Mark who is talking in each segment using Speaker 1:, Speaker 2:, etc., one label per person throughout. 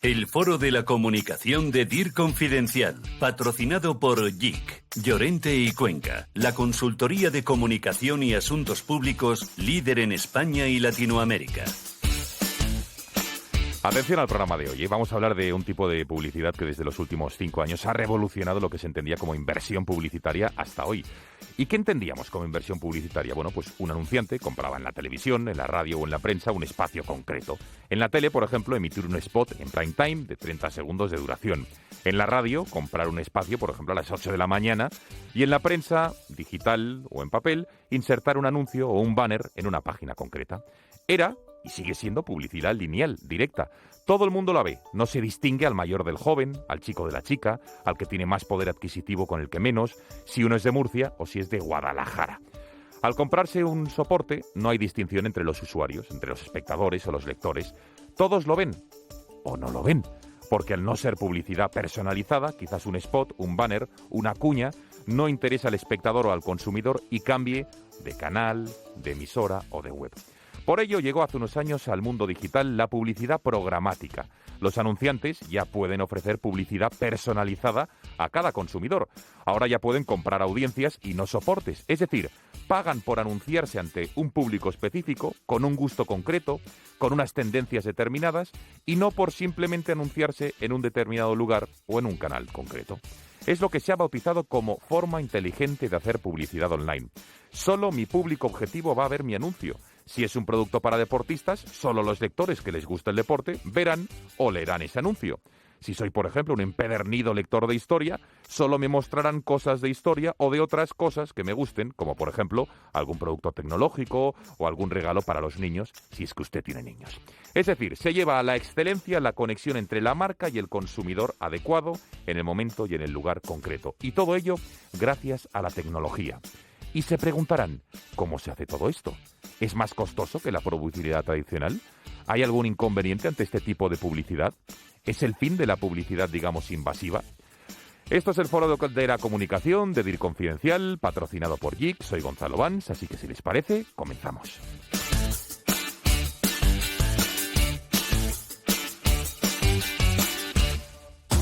Speaker 1: El Foro de la Comunicación de DIR Confidencial, patrocinado por JIC, Llorente y Cuenca, la consultoría de comunicación y asuntos públicos líder en España y Latinoamérica.
Speaker 2: Atención al programa de hoy. Vamos a hablar de un tipo de publicidad que desde los últimos 5 años ha revolucionado lo que se entendía como inversión publicitaria hasta hoy. ¿Y qué entendíamos como inversión publicitaria? Bueno, pues un anunciante compraba en la televisión, en la radio o en la prensa un espacio concreto. En la tele, por ejemplo, emitir un spot en prime time de 30 segundos de duración. En la radio, comprar un espacio, por ejemplo, a las 8 de la mañana. Y en la prensa, digital o en papel, insertar un anuncio o un banner en una página concreta. Era y sigue siendo publicidad lineal, directa. Todo el mundo la ve, no se distingue al mayor del joven, al chico de la chica, al que tiene más poder adquisitivo con el que menos, si uno es de Murcia o si es de Guadalajara. Al comprarse un soporte, no hay distinción entre los usuarios, entre los espectadores o los lectores. Todos lo ven o no lo ven, porque al no ser publicidad personalizada, quizás un spot, un banner, una cuña, no interesa al espectador o al consumidor y cambie de canal, de emisora o de web. Por ello llegó hace unos años al mundo digital la publicidad programática. Los anunciantes ya pueden ofrecer publicidad personalizada a cada consumidor. Ahora ya pueden comprar audiencias y no soportes. Es decir, pagan por anunciarse ante un público específico, con un gusto concreto, con unas tendencias determinadas y no por simplemente anunciarse en un determinado lugar o en un canal concreto. Es lo que se ha bautizado como forma inteligente de hacer publicidad online. Solo mi público objetivo va a ver mi anuncio. Si es un producto para deportistas, solo los lectores que les gusta el deporte verán o leerán ese anuncio. Si soy, por ejemplo, un empedernido lector de historia, solo me mostrarán cosas de historia o de otras cosas que me gusten, como por ejemplo algún producto tecnológico o algún regalo para los niños, si es que usted tiene niños. Es decir, se lleva a la excelencia la conexión entre la marca y el consumidor adecuado en el momento y en el lugar concreto. Y todo ello gracias a la tecnología. Y se preguntarán, ¿cómo se hace todo esto? ¿Es más costoso que la publicidad tradicional? ¿Hay algún inconveniente ante este tipo de publicidad? ¿Es el fin de la publicidad, digamos, invasiva? Esto es el Foro de la Comunicación de DIR Confidencial, patrocinado por JIC. Soy Gonzalo Vans, así que si les parece, comenzamos.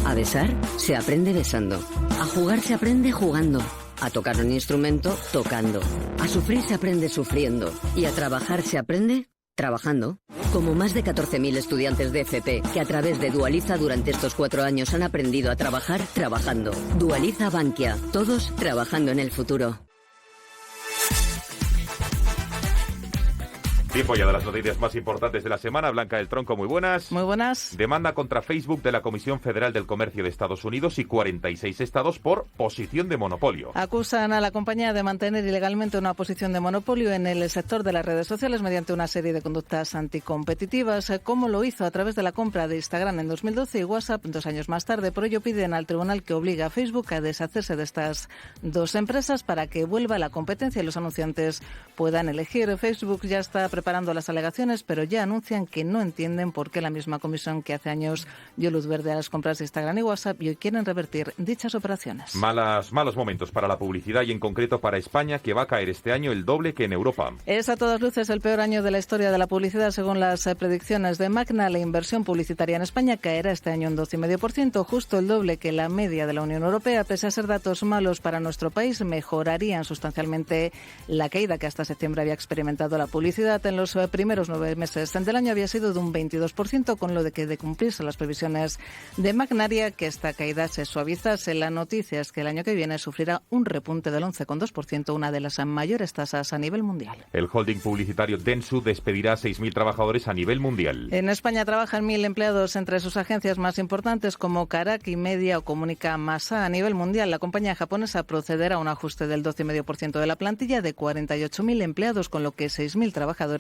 Speaker 3: A besar se aprende besando. A jugar se aprende jugando. A tocar un instrumento, tocando. A sufrir se aprende sufriendo. Y a trabajar se aprende trabajando. Como más de 14.000 estudiantes de FP que a través de Dualiza durante estos 4 años han aprendido a trabajar trabajando. Dualiza Bankia. Todos trabajando en el futuro.
Speaker 2: Tiempo ya de las noticias más importantes de la semana. Blanca del Tronco, muy buenas.
Speaker 4: Muy buenas.
Speaker 2: Demanda contra Facebook de la Comisión Federal del Comercio de Estados Unidos y 46 estados por posición de monopolio.
Speaker 4: Acusan a la compañía de mantener ilegalmente una posición de monopolio en el sector de las redes sociales mediante una serie de conductas anticompetitivas, como lo hizo a través de la compra de Instagram en 2012 y WhatsApp 2 años más tarde. Por ello piden al tribunal que obligue a Facebook a deshacerse de estas dos empresas para que vuelva la competencia y los anunciantes puedan elegir. Facebook ya está preparando las alegaciones, pero ya anuncian que no entienden por qué la misma comisión que hace años dio luz verde a las compras de Instagram y WhatsApp y hoy quieren revertir dichas operaciones.
Speaker 2: Malos momentos para la publicidad y en concreto para España, que va a caer este año el doble que en Europa.
Speaker 4: Es a todas luces el peor año de la historia de la publicidad según las predicciones de Magna. La inversión publicitaria en España caerá este año un 12,5%, justo el doble que la media de la Unión Europea. Pese a ser datos malos para nuestro país, mejorarían sustancialmente la caída que hasta septiembre había experimentado la publicidad. En los primeros 9 meses del año había sido de un 22%, con lo de que de cumplirse las previsiones de Magnaria, que esta caída se suavizase. La noticia es que el año que viene sufrirá un repunte del 11,2%, una de las mayores tasas a nivel mundial.
Speaker 2: El holding publicitario Dentsu despedirá a 6.000 trabajadores a nivel mundial.
Speaker 4: En España trabajan 1.000 empleados entre sus agencias más importantes como Karaki Media o Comunica Masa. A nivel mundial, la compañía japonesa procederá a un ajuste del 12,5% de la plantilla de 48.000 empleados, con lo que 6.000 trabajadores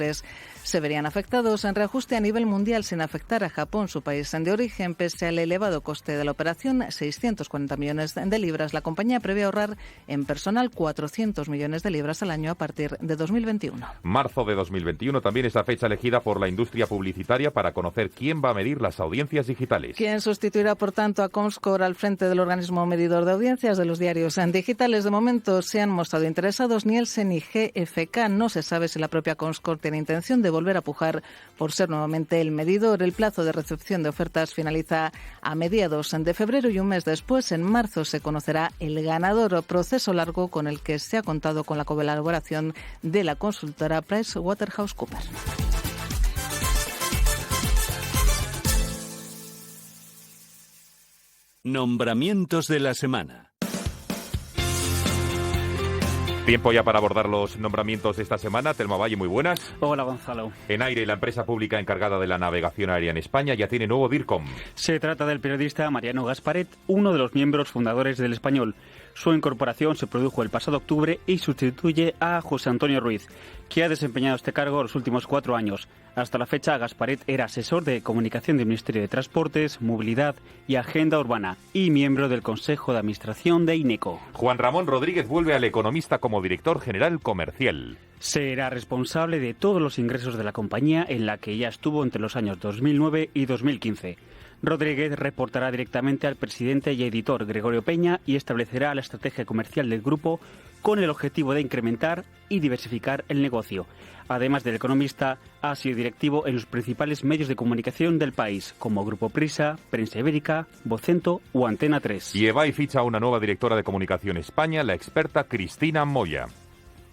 Speaker 4: se verían afectados. En reajuste a nivel mundial sin afectar a Japón, su país de origen, pese al elevado coste de la operación, 640 millones de libras. La compañía prevé ahorrar en personal 400 millones de libras al año a partir de 2021.
Speaker 2: Marzo de 2021 también es la fecha elegida por la industria publicitaria para conocer quién va a medir las audiencias digitales.
Speaker 4: ¿Quién sustituirá, por tanto, a Comscore al frente del organismo medidor de audiencias de los diarios digitales? De momento se han mostrado interesados Nielsen y GfK. No se sabe si la propia Comscore tiene intención de volver a pujar por ser nuevamente el medidor. El plazo de recepción de ofertas finaliza a mediados de febrero y un mes después, en marzo, se conocerá el ganador. Proceso largo con el que se ha contado con la colaboración de la consultora PricewaterhouseCoopers.
Speaker 1: Nombramientos de la semana.
Speaker 2: Tiempo ya para abordar los nombramientos de esta semana. Telma Valle, muy buenas.
Speaker 5: Hola, Gonzalo.
Speaker 2: En aire, la empresa pública encargada de la navegación aérea en España ya tiene nuevo DIRCOM.
Speaker 5: Se trata del periodista Mariano Gasparet, uno de los miembros fundadores del Español. Su incorporación se produjo el pasado octubre y sustituye a José Antonio Ruiz, que ha desempeñado este cargo los últimos 4 años. Hasta la fecha, Gasparet era asesor de comunicación del Ministerio de Transportes, Movilidad y Agenda Urbana y miembro del Consejo de Administración de INECO.
Speaker 2: Juan Ramón Rodríguez vuelve al Economista como director general comercial.
Speaker 5: Será responsable de todos los ingresos de la compañía, en la que ya estuvo entre los años 2009 y 2015. Rodríguez reportará directamente al presidente y editor Gregorio Peña y establecerá la estrategia comercial del grupo con el objetivo de incrementar y diversificar el negocio. Además del Economista, ha sido directivo en los principales medios de comunicación del país, como Grupo Prisa, Prensa Ibérica, Vocento o Antena 3.
Speaker 2: Y EBAI ficha a una nueva directora de Comunicación España, la experta Cristina Moya.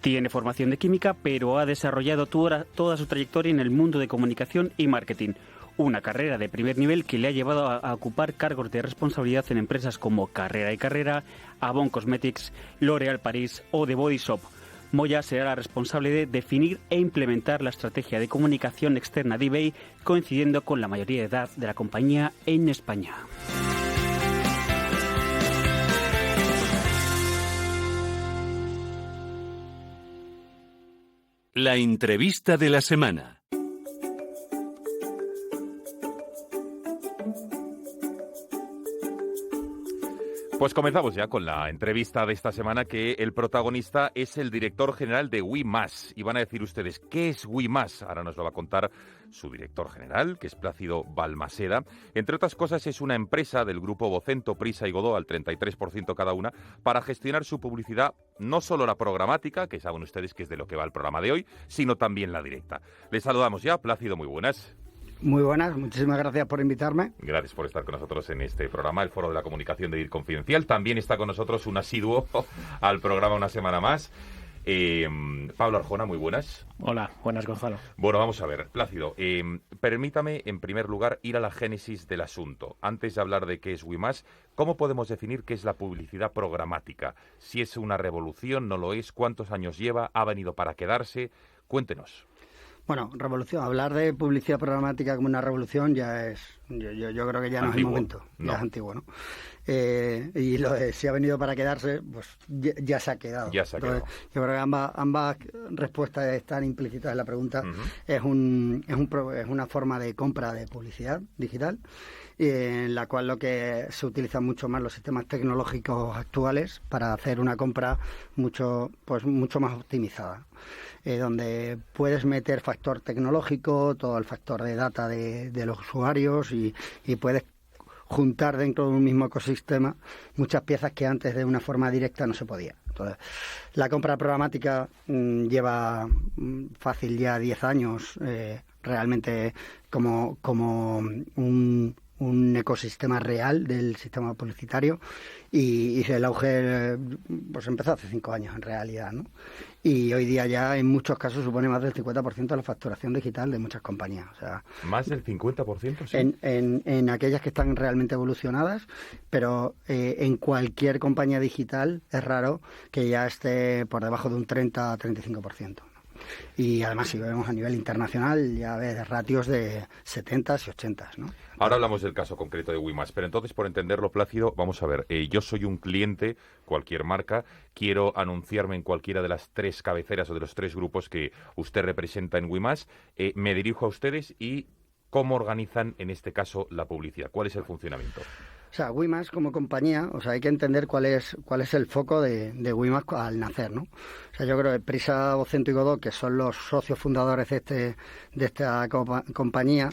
Speaker 5: Tiene formación de química, pero ha desarrollado toda su trayectoria en el mundo de comunicación y marketing. Una carrera de primer nivel que le ha llevado a ocupar cargos de responsabilidad en empresas como Carrera y Carrera, Avon Cosmetics, L'Oréal París o The Body Shop. Moya será la responsable de definir e implementar la estrategia de comunicación externa de eBay, coincidiendo con la mayoría de edad de la compañía en España.
Speaker 1: La entrevista de la semana.
Speaker 2: Pues comenzamos ya con la entrevista de esta semana, que el protagonista es el director general de WeMass. Y van a decir ustedes, ¿qué es WeMass? Ahora nos lo va a contar su director general, que es Plácido Balmaseda. Entre otras cosas, es una empresa del grupo Vocento, Prisa y Godó, al 33% cada una, para gestionar su publicidad, no solo la programática, que saben ustedes que es de lo que va el programa de hoy, sino también la directa. Les saludamos ya. Plácido, muy buenas.
Speaker 6: Muy buenas, muchísimas gracias por invitarme.
Speaker 2: Gracias por estar con nosotros en este programa, el Foro de la Comunicación de DIR Confidencial. También está con nosotros un asiduo al programa una semana más, Pablo Arjona, muy buenas.
Speaker 7: Hola, buenas, Gonzalo.
Speaker 2: Bueno, vamos a ver, Plácido, permítame en primer lugar ir a la génesis del asunto. Antes de hablar de qué es WeMass, ¿cómo podemos definir qué es la publicidad programática? Si es una revolución, no lo es, cuántos años lleva, ha venido para quedarse, cuéntenos.
Speaker 6: Bueno, revolución. Hablar de publicidad programática como una revolución ya es, yo creo que ya no es el momento, ya es antiguo, ¿no? Y lo de si ha venido para quedarse, pues ya se ha quedado.
Speaker 2: Ya se ha quedado.
Speaker 6: Entonces, yo creo que ambas respuestas están implícitas en la pregunta. Es una forma de compra de publicidad digital, en la cual lo que se utilizan mucho más los sistemas tecnológicos actuales para hacer una compra mucho más optimizada. Donde puedes meter factor tecnológico, todo el factor de data de los usuarios y puedes juntar dentro de un mismo ecosistema muchas piezas que antes de una forma directa no se podía. Entonces, la compra programática lleva fácil ya 10 años realmente como un ecosistema real del sistema publicitario y el auge pues empezó hace 5 años en realidad, ¿no? Y hoy día ya en muchos casos supone más del 50% de la facturación digital de muchas compañías. O sea,
Speaker 2: ¿más del 50%? Sí.
Speaker 6: En aquellas que están realmente evolucionadas, pero en cualquier compañía digital es raro que ya esté por debajo de un 30-35%. Y además, si lo vemos a nivel internacional, ya ves ratios de 70s y 80s, ¿no?
Speaker 2: Ahora hablamos del caso concreto de WeMass, pero entonces, por entenderlo, Plácido, vamos a ver, yo soy un cliente, cualquier marca, quiero anunciarme en cualquiera de las 3 cabeceras o de los 3 grupos que usted representa en WeMass, me dirijo a ustedes y ¿cómo organizan, en este caso, la publicidad? ¿Cuál es el funcionamiento?
Speaker 6: O sea, WeMass como compañía, o sea, hay que entender cuál es el foco de WeMass al nacer, ¿no? O sea, yo creo que Prisa, Vocento y Godó, que son los socios fundadores de esta compañía,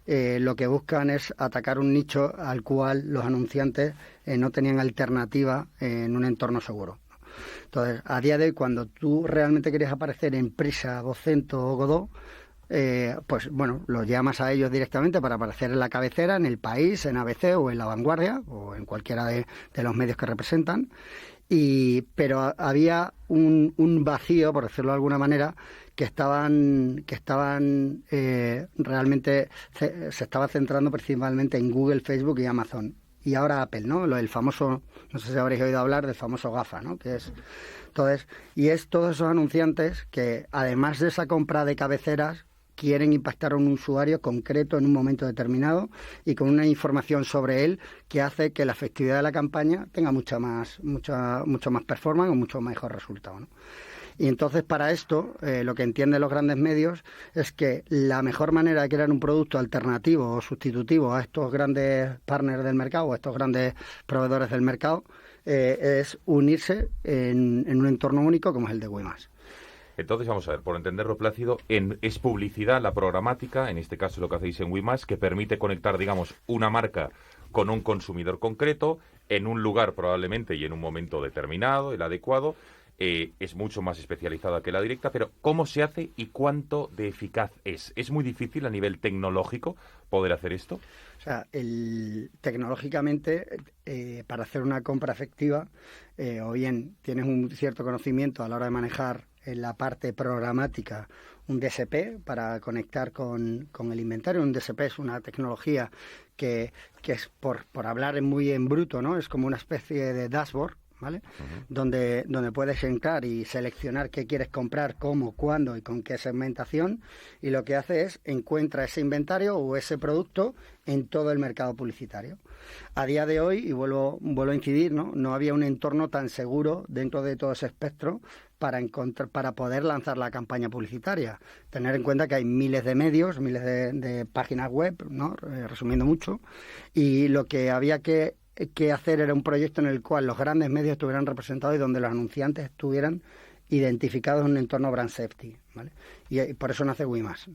Speaker 6: lo que buscan es atacar un nicho al cual los anunciantes no tenían alternativa en un entorno seguro. Entonces, a día de hoy, cuando tú realmente quieres aparecer en Prisa, Vocento o Godó, pues bueno, los llamas a ellos directamente para aparecer en la cabecera, en El País, en ABC o en La Vanguardia o en cualquiera de los medios que representan. Pero había un vacío, por decirlo de alguna manera, que estaban realmente se estaba centrando principalmente en Google, Facebook y Amazon. Y ahora Apple, ¿no? El famoso, no sé si habréis oído hablar del famoso GAFA, ¿no? Que es, entonces, y es todos esos anunciantes que, además de esa compra de cabeceras, quieren impactar a un usuario concreto en un momento determinado y con una información sobre él que hace que la efectividad de la campaña tenga mucho más performance o mucho mejor resultado, ¿no? Y entonces, para esto, lo que entienden los grandes medios es que la mejor manera de crear un producto alternativo o sustitutivo a estos grandes partners del mercado o a estos grandes proveedores del mercado es unirse en un entorno único como es el de Wemas.
Speaker 2: Entonces, vamos a ver, por entenderlo, Plácido, es publicidad la programática, en este caso lo que hacéis en Wemas, que permite conectar, digamos, una marca con un consumidor concreto, en un lugar probablemente y en un momento determinado, el adecuado. Es mucho más especializada que la directa, pero ¿cómo se hace y cuánto de eficaz es? ¿Es muy difícil a nivel tecnológico poder hacer esto?
Speaker 6: O sea, tecnológicamente, para hacer una compra efectiva, o bien tienes un cierto conocimiento a la hora de manejar en la parte programática un DSP para conectar con el inventario. Un DSP es una tecnología que es, por hablar muy en bruto, ¿no? Es como una especie de dashboard, ¿vale? Uh-huh. Donde puedes entrar y seleccionar qué quieres comprar, cómo, cuándo y con qué segmentación, y lo que hace es encuentra ese inventario o ese producto en todo el mercado publicitario. A día de hoy, y vuelvo a incidir, no había un entorno tan seguro dentro de todo ese espectro para poder lanzar la campaña publicitaria. Tener en cuenta que hay miles de medios, miles de páginas web, ¿no? Resumiendo mucho, y lo que había que hacer era un proyecto en el cual los grandes medios estuvieran representados y donde los anunciantes estuvieran identificados en un entorno brand safety, ¿vale? Y por eso nace Wemas.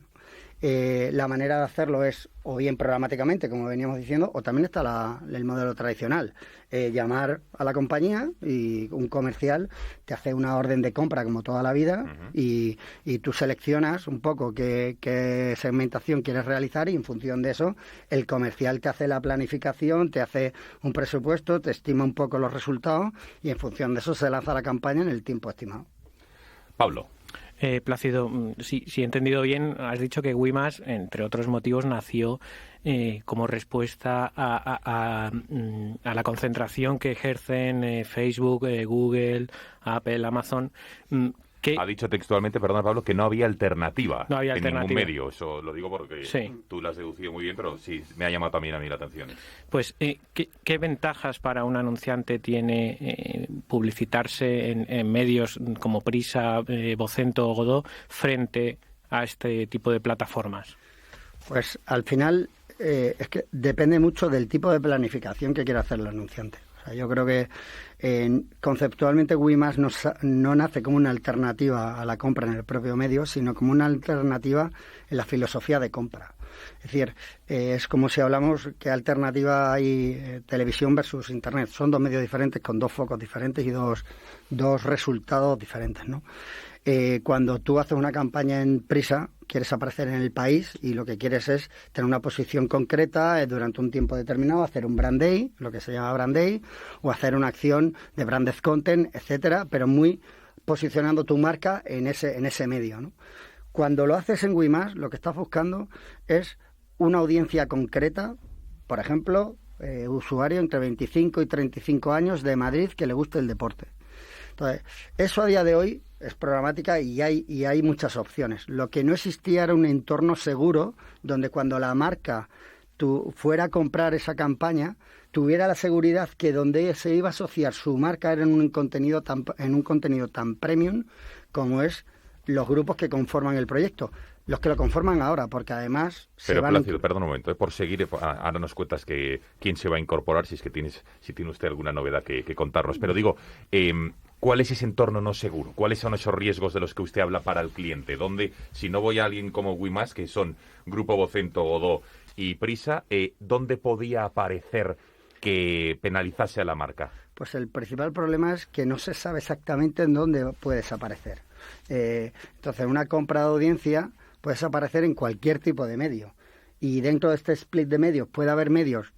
Speaker 6: La manera de hacerlo es o bien programáticamente, como veníamos diciendo, o también está el modelo tradicional. Llamar a la compañía y un comercial te hace una orden de compra como toda la vida. Uh-huh. y tú seleccionas un poco qué segmentación quieres realizar y en función de eso el comercial te hace la planificación, te hace un presupuesto, te estima un poco los resultados y en función de eso se lanza la campaña en el tiempo estimado.
Speaker 2: Pablo.
Speaker 7: Plácido, si he entendido bien, has dicho que Wemas, entre otros motivos, nació como respuesta a la concentración que ejercen Facebook, Google, Apple, Amazon.
Speaker 2: Ha dicho textualmente, perdona Pablo, que no había alternativa en ningún medio. Eso lo digo porque tú lo has deducido muy bien, pero sí me ha llamado también a mí la atención.
Speaker 7: Pues, ¿qué ventajas para un anunciante tiene publicitarse en medios como Prisa, Vocento o Godó frente a este tipo de plataformas?
Speaker 6: Pues al final es que depende mucho del tipo de planificación que quiera hacer el anunciante. Yo creo que conceptualmente Wemas no nace como una alternativa a la compra en el propio medio, sino como una alternativa en la filosofía de compra. Es decir, es como si hablamos qué alternativa hay televisión versus Internet. Son dos medios diferentes con dos focos diferentes y dos resultados diferentes, ¿no? Cuando tú haces una campaña en Prisa, quieres aparecer en El País y lo que quieres es tener una posición concreta durante un tiempo determinado, hacer un brand day, lo que se llama brand day, o hacer una acción de branded content, etcétera, pero muy posicionando tu marca en ese medio, ¿no? Cuando lo haces en Wemas, lo que estás buscando es una audiencia concreta, por ejemplo, usuario entre 25 y 35 años de Madrid que le guste el deporte. Entonces, eso a día de hoy es programática y hay muchas opciones. Lo que no existía era un entorno seguro donde cuando la marca fuera a comprar esa campaña tuviera la seguridad que donde se iba a asociar su marca era en un contenido tan premium como es los grupos que conforman el proyecto. Los que lo conforman ahora, porque además...
Speaker 2: Pero Plácido, perdón un momento, por seguir, ahora nos cuentas quién se va a incorporar, si tiene usted alguna novedad que contarnos. Pero digo, ¿cuál es ese entorno no seguro? ¿Cuáles son esos riesgos de los que usted habla para el cliente? ¿Dónde, si no voy a alguien como Wemas, que son Grupo Vocento, Godó y Prisa, ¿dónde podía aparecer que penalizase a la marca?
Speaker 6: Pues el principal problema es que no se sabe exactamente en dónde puede desaparecer. Entonces, una compra de audiencia puede desaparecer en cualquier tipo de medio. Y dentro de este split de medios puede haber medios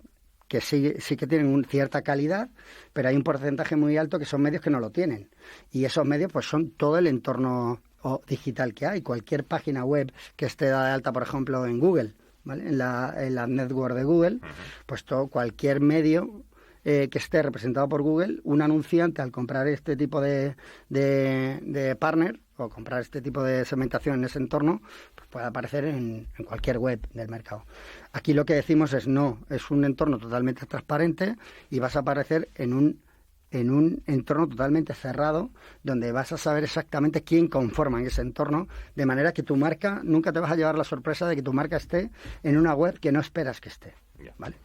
Speaker 6: que sí que tienen cierta calidad, pero hay un porcentaje muy alto que son medios que no lo tienen. Y esos medios pues son todo el entorno digital que hay. Cualquier página web que esté dada de alta, por ejemplo, en Google, ¿vale? En la network de Google, pues cualquier medio que esté representado por Google, un anunciante al comprar este tipo de partner o comprar este tipo de segmentación en ese entorno, pues puede aparecer en cualquier web del mercado. Aquí lo que decimos es no, es un entorno totalmente transparente y vas a aparecer en un entorno totalmente cerrado, donde vas a saber exactamente quién conforma en ese entorno, de manera que tu marca, nunca te vas a llevar la sorpresa de que tu marca esté en una web que no esperas que esté, ¿vale?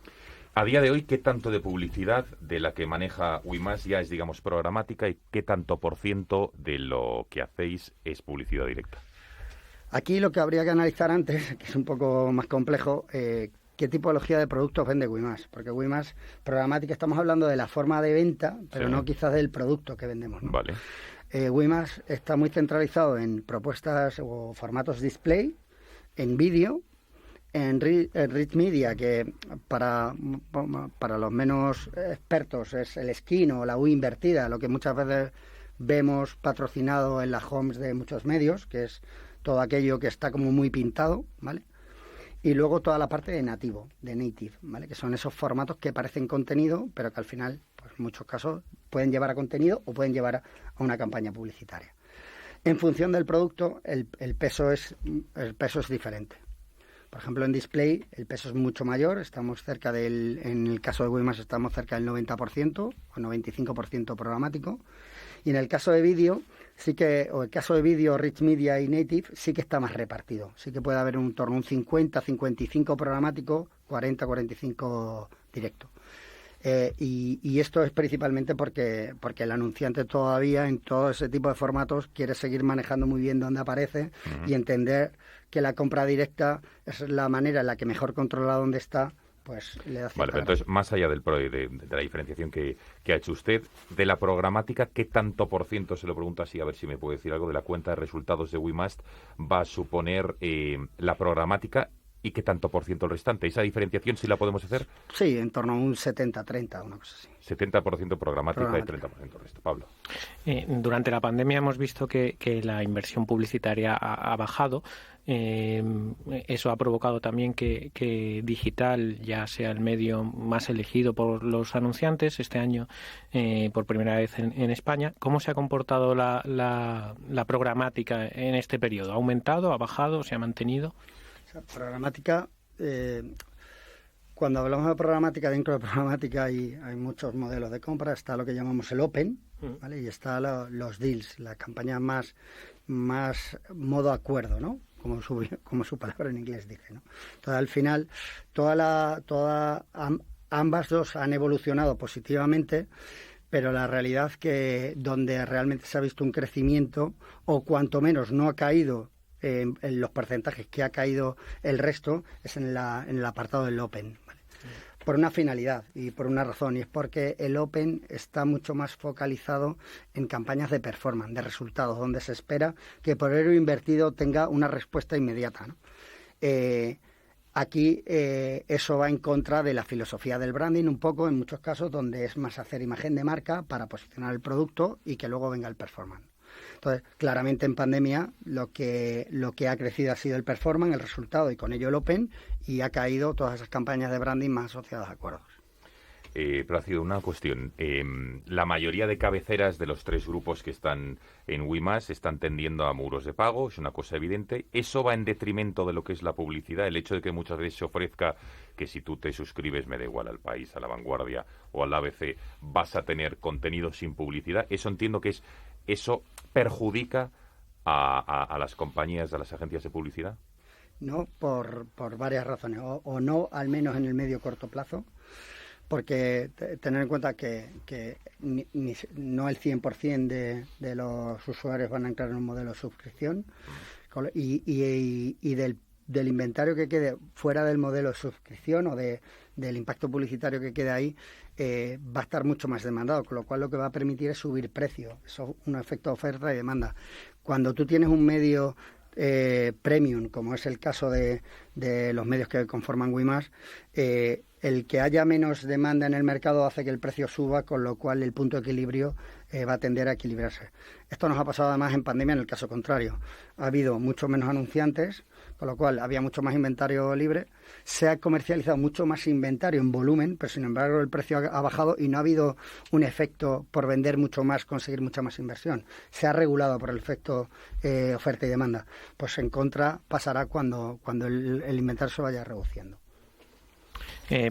Speaker 2: A día de hoy, ¿qué tanto de publicidad de la que maneja WeMass ya es, digamos, programática y qué tanto % de lo que hacéis es publicidad directa?
Speaker 6: Aquí lo que habría que analizar antes, que es un poco más complejo, qué tipología de productos vende WeMass. Porque WeMass, programática, estamos hablando de la forma de venta, pero no quizás del producto que vendemos, ¿no?
Speaker 2: Vale.
Speaker 6: WeMass está muy centralizado en propuestas o formatos display, en vídeo, en Rich Media, que para los menos expertos es el skin o la U invertida, lo que muchas veces vemos patrocinado en las homes de muchos medios, que es todo aquello que está como muy pintado, ¿vale? Y luego toda la parte de nativo, de native, ¿vale? Que son esos formatos que parecen contenido, pero que al final, pues en muchos casos, pueden llevar a contenido o pueden llevar a una campaña publicitaria. En función del producto, el peso es diferente. Por ejemplo, en display el peso es mucho mayor, estamos cerca en el caso de WeMass estamos cerca del 90% o 95% programático. Y en el caso de vídeo, el caso de vídeo, Rich Media y Native, sí que está más repartido. Sí que puede haber un torno a un 50-55 programático, 40-45 directo. Y esto es principalmente porque el anunciante todavía en todo ese tipo de formatos quiere seguir manejando muy bien dónde aparece y entender que la compra directa es la manera en la que mejor controla dónde está, pues le da cierta...
Speaker 2: Vale, pero entonces, más allá de la diferenciación que ha hecho usted, de la programática, ¿qué tanto %, se lo pregunto así, a ver si me puede decir algo, de la cuenta de resultados de WeMass va a suponer la programática y qué tanto % el restante? ¿Esa diferenciación sí la podemos hacer?
Speaker 6: Sí, en torno a un 70-30, una cosa así.
Speaker 2: 70% programática y 30% resto. Pablo.
Speaker 7: Durante la pandemia hemos visto que la inversión publicitaria ha bajado. Eso ha provocado también que digital ya sea el medio más elegido por los anunciantes este año, por primera vez en España. ¿Cómo se ha comportado la programática en este periodo? ¿Ha aumentado, ha bajado, se ha mantenido?
Speaker 6: Programática, cuando hablamos de programática, dentro de programática hay muchos modelos de compra. Está lo que llamamos el Open, ¿vale? Y está los deals, las campañas más modo acuerdo, ¿no? Como su palabra en inglés dice, ¿no? Entonces, al final, ambas dos han evolucionado positivamente, pero la realidad es que donde realmente se ha visto un crecimiento, o cuanto menos no ha caído en los porcentajes que ha caído el resto, es en el apartado del Open, ¿vale? Por una finalidad y por una razón, y es porque el Open está mucho más focalizado en campañas de performance, de resultados, donde se espera que por euro invertido tenga una respuesta inmediata, ¿no? Aquí eso va en contra de la filosofía del branding un poco, en muchos casos, donde es más hacer imagen de marca para posicionar el producto y que luego venga el performance. Entonces, claramente en pandemia lo que ha crecido ha sido el performance, el resultado y con ello el Open, y ha caído todas esas campañas de branding más asociadas a acuerdos.
Speaker 2: Plácido, una cuestión. La mayoría de cabeceras de los 3 grupos que están en WeMass están tendiendo a muros de pago, es una cosa evidente. ¿Eso va en detrimento de lo que es la publicidad? El hecho de que muchas veces se ofrezca que si tú te suscribes, me da igual, al País, a La Vanguardia o al ABC, vas a tener contenido sin publicidad. Eso entiendo que eso perjudica a las compañías, a las agencias de publicidad.
Speaker 6: No, por varias razones, o no, al menos en el medio corto plazo, porque tener en cuenta que no el 100% de los usuarios van a entrar en un modelo de suscripción, y del del inventario que quede fuera del modelo de suscripción o del impacto publicitario que quede ahí, va a estar mucho más demandado, con lo cual lo que va a permitir es subir precios. Eso es un efecto de oferta y demanda. Cuando tú tienes un medio premium, como es el caso de los medios que conforman WeMass, el que haya menos demanda en el mercado hace que el precio suba, con lo cual el punto de equilibrio va a tender a equilibrarse. Esto nos ha pasado además en pandemia en el caso contrario. Ha habido mucho menos anunciantes, con lo cual había mucho más inventario libre. Se ha comercializado mucho más inventario en volumen, pero sin embargo el precio ha bajado y no ha habido un efecto por vender mucho más, conseguir mucha más inversión. Se ha regulado por el efecto oferta y demanda. Pues en contra pasará cuando el inventario se vaya reduciendo.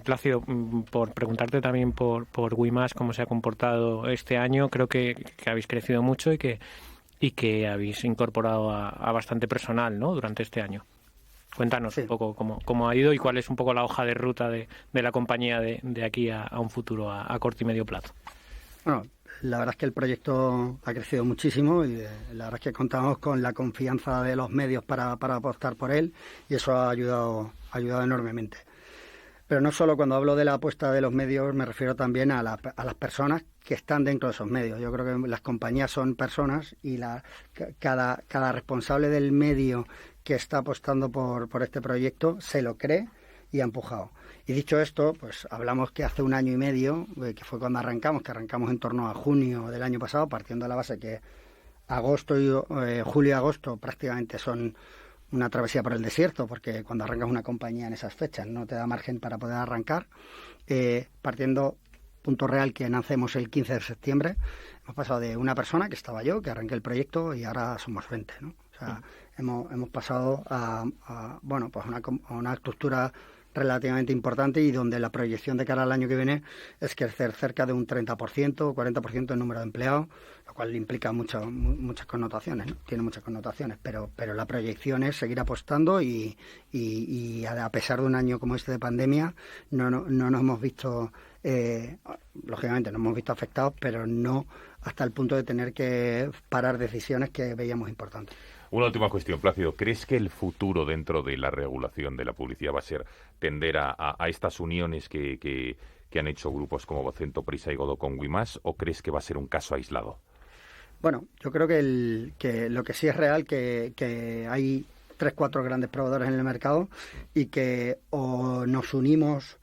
Speaker 7: Plácido, por preguntarte también por WeMass, cómo se ha comportado este año. Creo que habéis crecido mucho y que habéis incorporado a bastante personal, ¿no?, durante este año. Cuéntanos un poco cómo ha ido y cuál es un poco la hoja de ruta de la compañía de aquí a un futuro a corto y medio plazo.
Speaker 6: Bueno, la verdad es que el proyecto ha crecido muchísimo y la verdad es que contamos con la confianza de los medios para apostar por él y eso ha ayudado enormemente. Pero no solo cuando hablo de la apuesta de los medios, me refiero también a las personas que están dentro de esos medios. Yo creo que las compañías son personas y cada responsable del medio que está apostando por este proyecto se lo cree y ha empujado. Y dicho esto, pues hablamos que hace un año y medio, que fue cuando que arrancamos en torno a junio del año pasado, partiendo de la base que julio y agosto prácticamente son una travesía por el desierto, porque cuando arrancas una compañía en esas fechas no te da margen para poder arrancar. Partiendo punto real que nacemos el 15 de septiembre, hemos pasado de una persona, que estaba yo, que arranqué el proyecto, y ahora somos 20, ¿no? O sea, hemos pasado a una estructura relativamente importante y donde la proyección de cara al año que viene es crecer cerca de un 30% o 40% en número de empleados, lo cual implica muchas connotaciones, ¿no? Tiene muchas connotaciones, pero la proyección es seguir apostando y a pesar de un año como este de pandemia no nos hemos visto, lógicamente nos hemos visto afectados, pero no hasta el punto de tener que parar decisiones que veíamos importantes.
Speaker 2: Una última cuestión, Plácido. ¿Crees que el futuro dentro de la regulación de la publicidad va a ser tender a estas uniones que han hecho grupos como Vocento, Prisa y Godó con WeMass, o crees que va a ser un caso aislado?
Speaker 6: Bueno, yo creo que lo que sí es real que hay 3-4 grandes proveedores en el mercado y que o nos unimos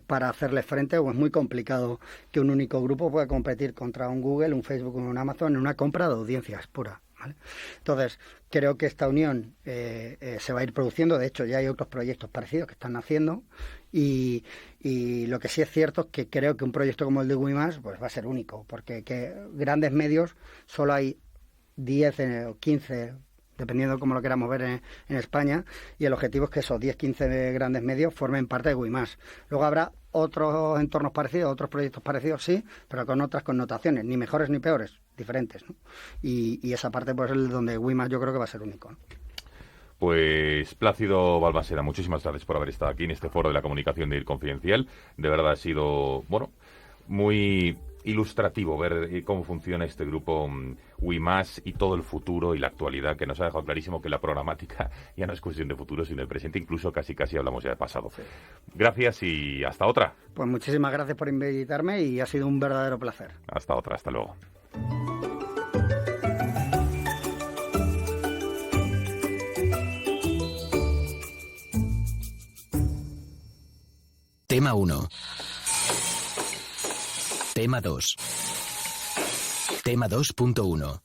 Speaker 6: para hacerle frente, o es muy complicado que un único grupo pueda competir contra un Google, un Facebook o un Amazon en una compra de audiencias pura. ¿Vale? Entonces, creo que esta unión se va a ir produciendo. De hecho, ya hay otros proyectos parecidos que están naciendo y lo que sí es cierto es que creo que un proyecto como el de WeMass pues va a ser único, porque que grandes medios solo hay 10 o 15, dependiendo de cómo lo queramos ver en España, y el objetivo es que esos 10-15 grandes medios formen parte de WeMass. Luego habrá otros entornos parecidos, otros proyectos parecidos, sí, pero con otras connotaciones, ni mejores ni peores, diferentes, ¿no? Y esa parte pues es donde WeMass yo creo que va a ser único, ¿no?
Speaker 2: Pues Plácido Balmaseda, muchísimas gracias por haber estado aquí en este foro de la comunicación de Ir Confidencial. De verdad ha sido, muy ilustrativo ver cómo funciona este grupo WeMass y todo el futuro y la actualidad, que nos ha dejado clarísimo que la programática ya no es cuestión de futuro, sino de presente, incluso casi hablamos ya de pasado. Sí. Gracias y hasta otra.
Speaker 6: Pues muchísimas gracias por invitarme y ha sido un verdadero placer.
Speaker 2: Hasta otra, hasta luego.
Speaker 8: Tema 1. Tema 2. Tema 2.1.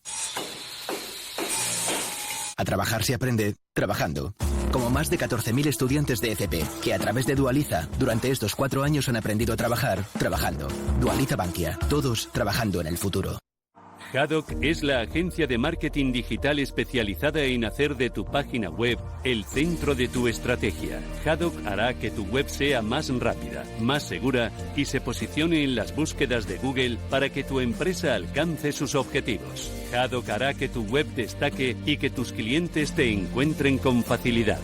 Speaker 8: A trabajar se aprende trabajando. Como más de 14.000 estudiantes de FP, que a través de Dualiza, durante estos 4 años han aprendido a trabajar trabajando. Dualiza Bankia, todos trabajando en el futuro.
Speaker 1: Haddock es la agencia de marketing digital especializada en hacer de tu página web el centro de tu estrategia. Haddock hará que tu web sea más rápida, más segura y se posicione en las búsquedas de Google para que tu empresa alcance sus objetivos. Haddock hará que tu web destaque y que tus clientes te encuentren con facilidad.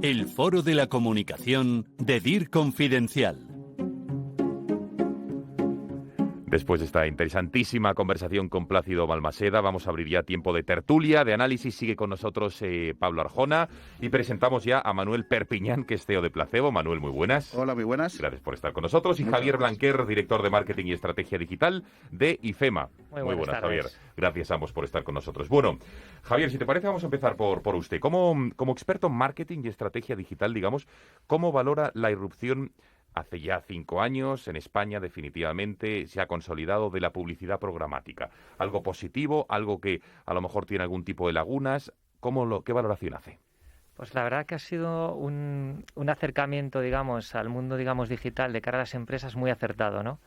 Speaker 1: El Foro de la Comunicación de DIR Confidencial.
Speaker 2: Después de esta interesantísima conversación con Plácido Balmaseda, vamos a abrir ya tiempo de tertulia, de análisis. Sigue con nosotros Pablo Arjona y presentamos ya a Manuel Perpiñán, que es CEO de Placebo. Manuel, muy buenas.
Speaker 9: Hola, muy buenas.
Speaker 2: Gracias por estar con nosotros. Y Javier Blanquer, director de Marketing y Estrategia Digital de IFEMA. Muy buenas, Javier. Gracias a ambos por estar con nosotros. Bueno, Javier, si te parece, vamos a empezar por usted. Como experto en marketing y estrategia digital, digamos, ¿cómo valora la irrupción hace ya 5 años, en España definitivamente se ha consolidado, de la publicidad programática? ¿Algo positivo? ¿Algo que a lo mejor tiene algún tipo de lagunas? ¿Qué valoración hace?
Speaker 10: Pues la verdad que ha sido un acercamiento, digamos, al mundo, digamos, digital de cara a las empresas muy acertado, ¿no?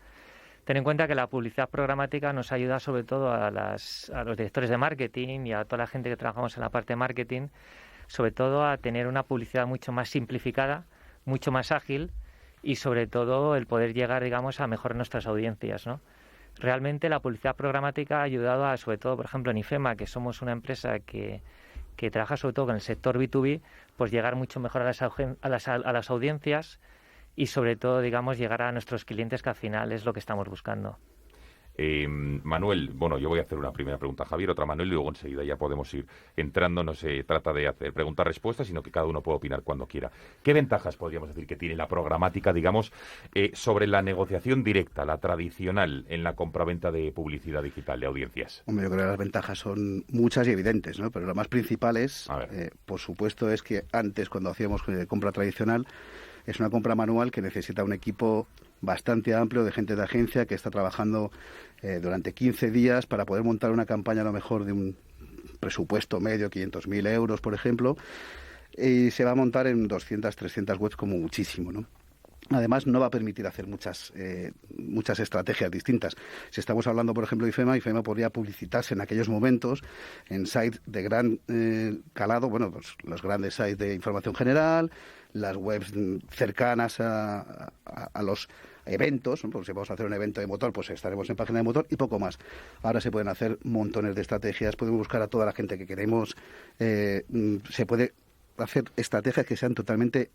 Speaker 10: Ten en cuenta que la publicidad programática nos ayuda sobre todo a los directores de marketing y a toda la gente que trabajamos en la parte de marketing, sobre todo a tener una publicidad mucho más simplificada, mucho más ágil, y sobre todo el poder llegar, digamos, a mejorar nuestras audiencias, ¿no? Realmente la publicidad programática ha ayudado a, sobre todo, por ejemplo, en IFEMA, que somos una empresa que trabaja sobre todo con el sector B2B, pues llegar mucho mejor a las audiencias y sobre todo, digamos, llegar a nuestros clientes, que al final es lo que estamos buscando.
Speaker 2: Manuel, bueno, yo voy a hacer una primera pregunta a Javier, otra a Manuel, y luego enseguida ya podemos ir entrando. No se trata de hacer preguntas-respuestas, sino que cada uno puede opinar cuando quiera. ¿Qué ventajas podríamos decir que tiene la programática, digamos, sobre la negociación directa, la tradicional, en la compraventa de publicidad digital, de audiencias?
Speaker 9: Hombre, yo creo que las ventajas son muchas y evidentes, ¿no? Pero lo más principal es, por supuesto, es que antes, cuando hacíamos compra tradicional, es una compra manual que necesita un equipo bastante amplio de gente de agencia que está trabajando durante 15 días para poder montar una campaña a lo mejor de un presupuesto medio, 500.000 euros, por ejemplo, y se va a montar en 200, 300 webs como muchísimo, ¿no? Además, no va a permitir hacer muchas estrategias distintas. Si estamos hablando, por ejemplo, de IFEMA podría publicitarse en aquellos momentos en sites de gran calado, bueno, pues los grandes sites de información general, las webs cercanas a los eventos, ¿no? Pues si vamos a hacer un evento de motor, pues estaremos en página de motor y poco más. Ahora se pueden hacer montones de estrategias, podemos buscar a toda la gente que queremos, se puede hacer estrategias que sean totalmente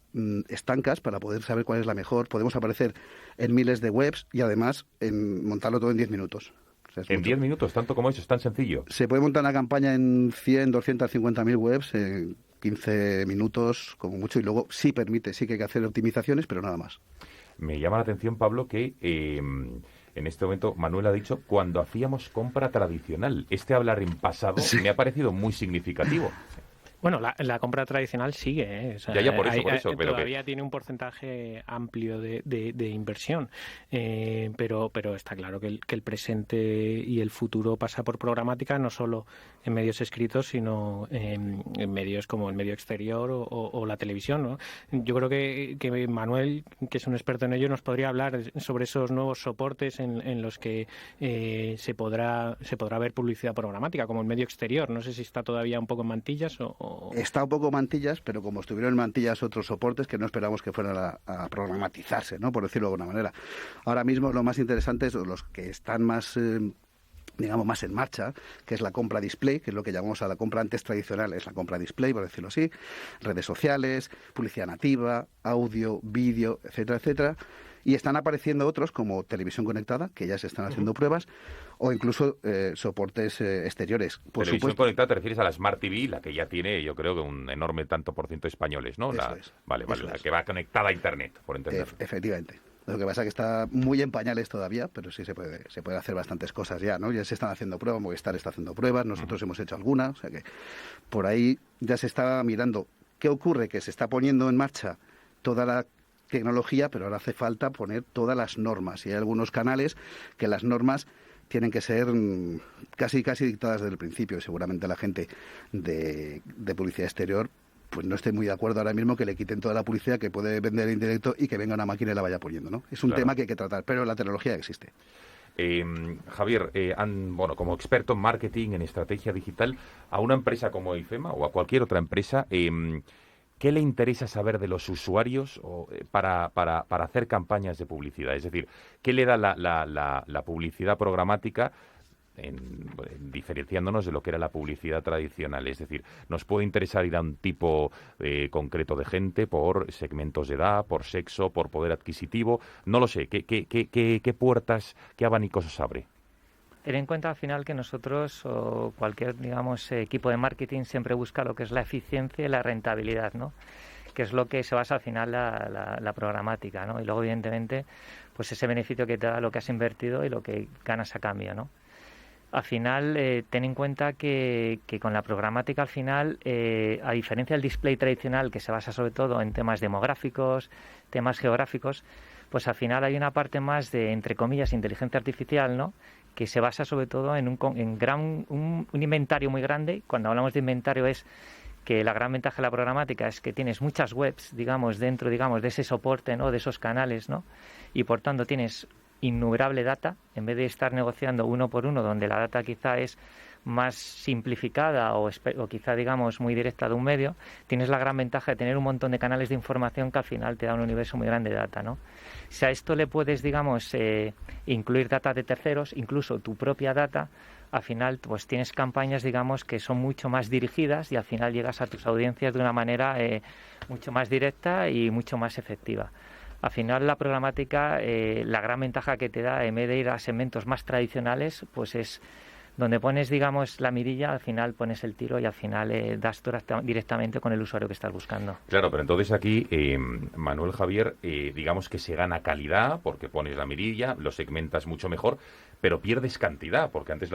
Speaker 9: estancas para poder saber cuál es la mejor. Podemos aparecer en miles de webs y además montarlo todo en 10 minutos. O sea,
Speaker 2: en 10 minutos, tanto como eso, es tan sencillo.
Speaker 9: Se puede montar una campaña en 100, 250.000 webs en 15 minutos como mucho, y luego sí que hay que hacer optimizaciones, pero nada más.
Speaker 2: Me llama la atención, Pablo, que en este momento Manuel ha dicho cuando hacíamos compra tradicional. Hablar en pasado me ha parecido muy significativo.
Speaker 7: Bueno, la compra tradicional sigue, ¿eh? O sea,
Speaker 2: por eso. Pero
Speaker 7: todavía tiene un porcentaje amplio de inversión, pero está claro que el presente y el futuro pasa por programática, no solo en medios escritos, sino en medios como el medio exterior o la televisión, ¿no? Yo creo que Manuel, que es un experto en ello, nos podría hablar sobre esos nuevos soportes en los que se podrá ver publicidad programática, como el medio exterior. No sé si está todavía un poco en mantillas o...
Speaker 9: Está un poco mantillas, pero como estuvieron en mantillas otros soportes que no esperamos que fueran a programatizarse, ¿no? Por decirlo de alguna manera. Ahora mismo lo más interesante es los que están más, más en marcha, que es la compra display, que es lo que llamamos a la compra antes tradicional, es la compra display, por decirlo así, redes sociales, publicidad nativa, audio, vídeo, etcétera, etcétera. Y están apareciendo otros como televisión conectada, que ya se están haciendo pruebas, o incluso soportes exteriores. Por
Speaker 2: televisión
Speaker 9: supuesto.
Speaker 2: conectada te refieres a la Smart TV, la que ya tiene, yo creo que un enorme tanto por ciento de españoles, ¿no?
Speaker 9: Eso es.
Speaker 2: Vale, la que va conectada a Internet, por entenderlo.
Speaker 9: Efectivamente. Lo que pasa es que está muy en pañales todavía, pero sí se puede hacer bastantes cosas ya, ¿no? Ya se están haciendo pruebas, Movistar está haciendo pruebas, nosotros hemos hecho algunas, o sea que por ahí ya se está mirando. ¿Qué ocurre? Que se está poniendo en marcha toda la tecnología, pero ahora hace falta poner todas las normas. Y hay algunos canales que las normas tienen que ser casi dictadas desde el principio. Y seguramente la gente de publicidad exterior pues no esté muy de acuerdo ahora mismo que le quiten toda la publicidad que puede vender en directo y que venga una máquina y la vaya poniendo, ¿no? Es un tema que hay que tratar, pero la tecnología existe.
Speaker 2: Javier, como experto en marketing, en estrategia digital, a una empresa como IFEMA o a cualquier otra empresa, ¿qué le interesa saber de los usuarios para hacer campañas de publicidad? Es decir, ¿qué le da la publicidad programática diferenciándonos de lo que era la publicidad tradicional. Es decir, nos puede interesar ir a un tipo concreto de gente por segmentos de edad, por sexo, por poder adquisitivo. No lo sé. ¿Qué puertas, qué abanicos os abre?
Speaker 10: Ten en cuenta al final que nosotros o cualquier, digamos, equipo de marketing siempre busca lo que es la eficiencia y la rentabilidad, ¿no? Que es lo que se basa al final la programática, ¿no? Y luego, evidentemente, pues ese beneficio que te da lo que has invertido y lo que ganas a cambio, ¿no? Al final, ten en cuenta que con la programática, al final, a diferencia del display tradicional, que se basa sobre todo en temas demográficos, temas geográficos, pues al final hay una parte más de, entre comillas, inteligencia artificial, ¿no?, que se basa sobre todo en un inventario muy grande. Cuando hablamos de inventario es que la gran ventaja de la programática es que tienes muchas webs, digamos, dentro, digamos, de ese soporte, ¿no?, de esos canales, ¿no?, y por tanto tienes innumerable data, en vez de estar negociando uno por uno, donde la data quizá es más simplificada o quizá, digamos, muy directa de un medio, tienes la gran ventaja de tener un montón de canales de información que al final te da un universo muy grande de data, ¿no? Si a esto le puedes, digamos, incluir data de terceros, incluso tu propia data, al final pues tienes campañas, digamos, que son mucho más dirigidas y al final llegas a tus audiencias de una manera mucho más directa y mucho más efectiva. Al final la programática, la gran ventaja que te da, en vez de ir a segmentos más tradicionales, pues es donde pones, digamos, la mirilla, al final pones el tiro y al final das directamente con el usuario que estás buscando.
Speaker 2: Claro, pero entonces aquí, Manuel, Javier, digamos que se gana calidad porque pones la mirilla, lo segmentas mucho mejor, pero pierdes cantidad, porque antes,